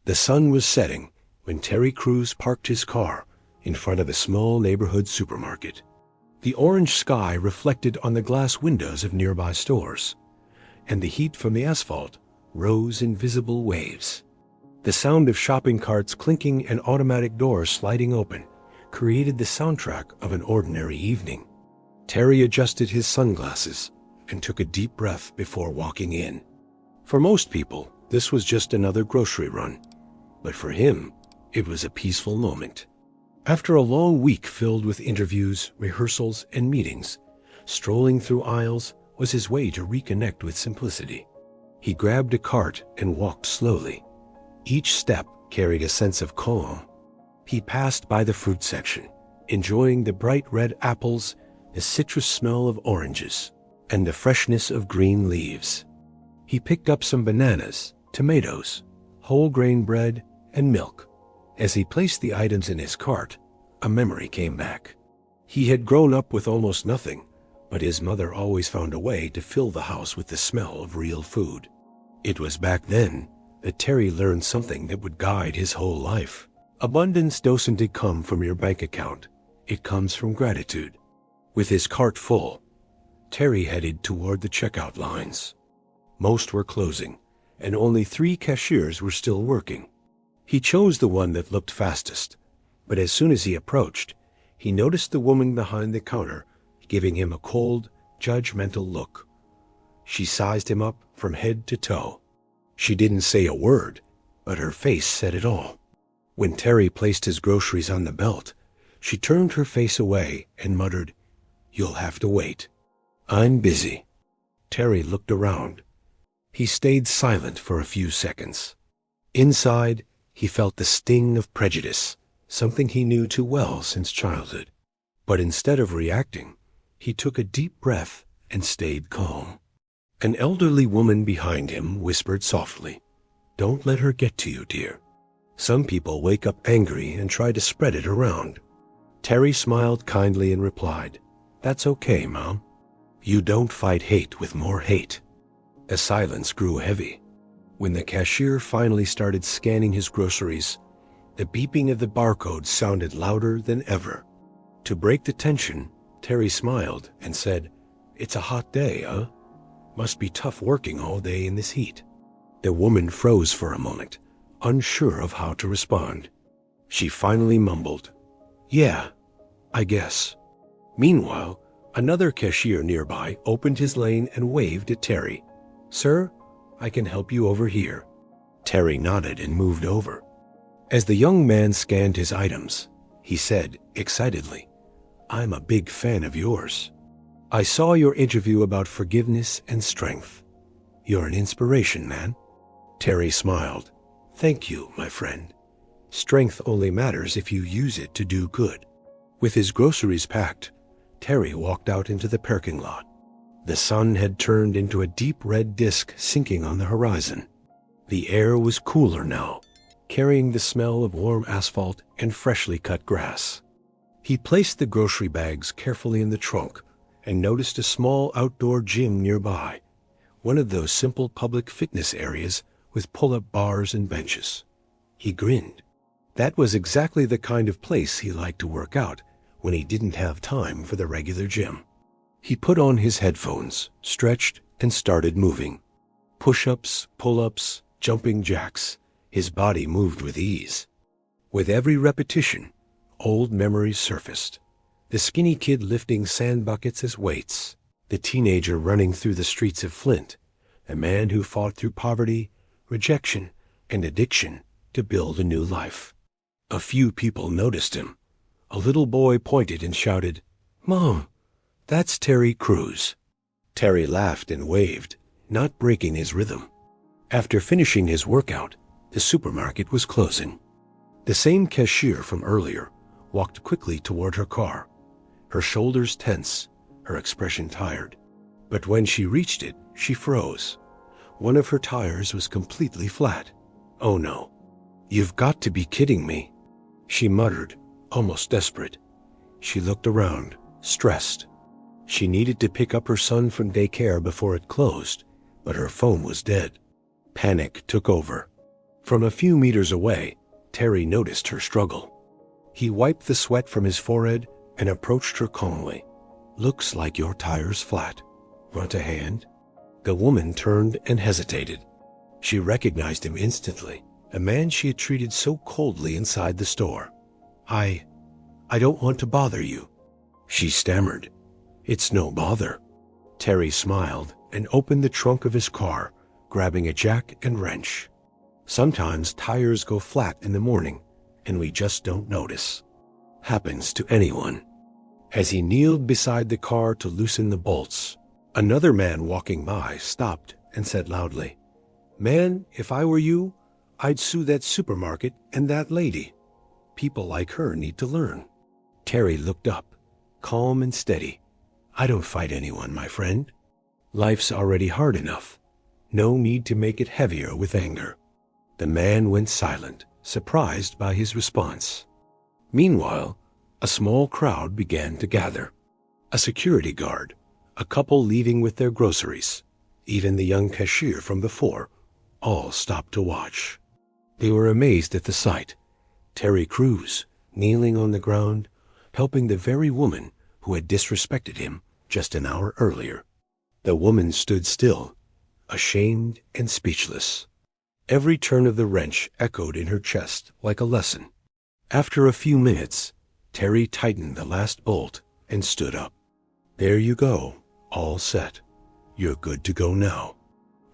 The sun was setting when Terry Crews parked his car in front of a small neighborhood supermarket. The orange sky reflected on the glass windows of nearby stores, and the heat from the asphalt rose in visible waves. The sound of shopping carts clinking and automatic doors sliding open created the soundtrack of an ordinary evening. Terry adjusted his sunglasses and took a deep breath before walking in. For most people, this was just another grocery run, but for him, it was a peaceful moment. After a long week filled with interviews, rehearsals, and meetings, strolling through aisles was his way to reconnect with simplicity. He grabbed a cart and walked slowly. Each step carried a sense of calm. He passed by the fruit section, enjoying the bright red apples, the citrus smell of oranges, and the freshness of green leaves. He picked up some bananas, tomatoes, whole grain bread, and milk. As he placed the items in his cart, a memory came back. He had grown up with almost nothing, but his mother always found a way to fill the house with the smell of real food. It was back then that Terry learned something that would guide his whole life. Abundance doesn't come from your bank account. It comes from gratitude. With his cart full, Terry headed toward the checkout lines. Most were closing, and only 3 cashiers were still working. He chose the one that looked fastest, but as soon as he approached, he noticed the woman behind the counter giving him a cold, judgmental look. She sized him up from head to toe. She didn't say a word, but her face said it all. When Terry placed his groceries on the belt, she turned her face away and muttered, "You'll have to wait. I'm busy." Terry looked around. He stayed silent for a few seconds. Inside, he felt the sting of prejudice, something he knew too well since childhood. But instead of reacting, he took a deep breath and stayed calm. An elderly woman behind him whispered softly, "Don't let her get to you, dear. Some people wake up angry and try to spread it around." Terry smiled kindly and replied, "That's okay, Mom. You don't fight hate with more hate." A silence grew heavy. When the cashier finally started scanning his groceries, the beeping of the barcode sounded louder than ever. To break the tension, Terry smiled and said, "It's a hot day, huh? Must be tough working all day in this heat." The woman froze for a moment, unsure of how to respond. She finally mumbled, "Yeah, I guess." Meanwhile, another cashier nearby opened his lane and waved at Terry. "Sir, I can help you over here." Terry nodded and moved over. As the young man scanned his items, he said excitedly, "I'm a big fan of yours. I saw your interview about forgiveness and strength. You're an inspiration, man." Terry smiled. "Thank you, my friend. Strength only matters if you use it to do good." With his groceries packed, Terry walked out into the parking lot. The sun had turned into a deep red disk sinking on the horizon. The air was cooler now, carrying the smell of warm asphalt and freshly cut grass. He placed the grocery bags carefully in the trunk and noticed a small outdoor gym nearby, one of those simple public fitness areas with pull-up bars and benches. He grinned. That was exactly the kind of place he liked to work out when he didn't have time for the regular gym. He put on his headphones, stretched, and started moving. Push-ups, pull-ups, jumping jacks. His body moved with ease. With every repetition, old memories surfaced. The skinny kid lifting sand buckets as weights, the teenager running through the streets of Flint, a man who fought through poverty, rejection, and addiction to build a new life. A few people noticed him. A little boy pointed and shouted, "Mom, that's Terry Crews." Terry laughed and waved, not breaking his rhythm. After finishing his workout, the supermarket was closing. The same cashier from earlier walked quickly toward her car, her shoulders tense, her expression tired. But when she reached it, she froze. One of her tires was completely flat. "Oh no, you've got to be kidding me," she muttered, almost desperate. She looked around, stressed. She needed to pick up her son from daycare before it closed, but her phone was dead. Panic took over. From a few meters away, Terry noticed her struggle. He wiped the sweat from his forehead and approached her calmly. "Looks like your tire's flat. Want a hand?" The woman turned and hesitated. She recognized him instantly, a man she had treated so coldly inside the store. I don't want to bother you," she stammered. "It's no bother." Terry smiled and opened the trunk of his car, grabbing a jack and wrench. Sometimes tires go flat in the morning, and we just don't notice. Happens to anyone. As he kneeled beside the car to loosen the bolts, another man walking by stopped and said loudly, "Man, if I were you, I'd sue that supermarket and that lady. People like her need to learn." Terry looked up, calm and steady. "I don't fight anyone, my friend. Life's already hard enough. No need to make it heavier with anger." The man went silent, surprised by his response. Meanwhile, a small crowd began to gather. A security guard, a couple leaving with their groceries, even the young cashier from before, all stopped to watch. They were amazed at the sight. Terry Crews, kneeling on the ground, helping the very woman who had disrespected him just an hour earlier. The woman stood still, ashamed and speechless. Every turn of the wrench echoed in her chest like a lesson. After a few minutes, Terry tightened the last bolt and stood up. "There you go, all set. You're good to go now."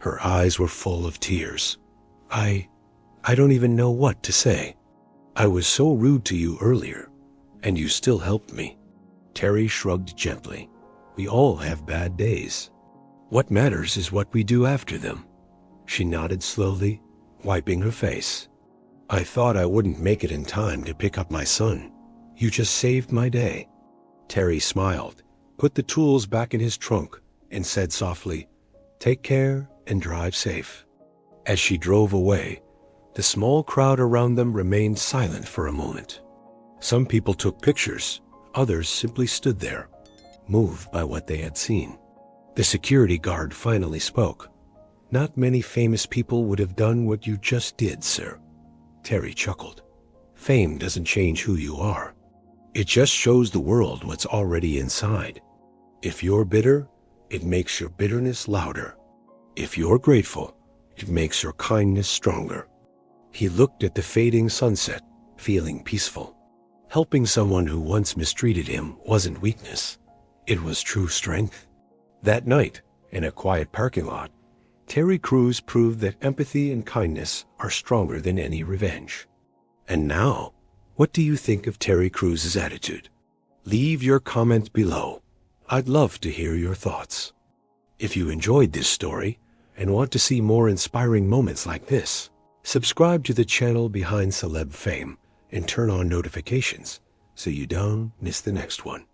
Her eyes were full of tears. I don't even know what to say. I was so rude to you earlier, and you still helped me." Terry shrugged gently. "We all have bad days. What matters is what we do after them." She nodded slowly, wiping her face. "I thought I wouldn't make it in time to pick up my son. You just saved my day." Terry smiled, put the tools back in his trunk, and said softly, "Take care and drive safe." As she drove away, the small crowd around them remained silent for a moment. Some people took pictures, others simply stood there, moved by what they had seen. The security guard finally spoke. "Not many famous people would have done what you just did, sir." Terry chuckled. "Fame doesn't change who you are. It just shows the world what's already inside. If you're bitter, it makes your bitterness louder. If you're grateful, it makes your kindness stronger." He looked at the fading sunset, feeling peaceful. Helping someone who once mistreated him wasn't weakness. It was true strength. That night, in a quiet parking lot, Terry Crews proved that empathy and kindness are stronger than any revenge. And now, what do you think of Terry Crews' attitude? Leave your comment below. I'd love to hear your thoughts. If you enjoyed this story and want to see more inspiring moments like this, subscribe to the channel Behind Celeb Fame and turn on notifications so you don't miss the next one.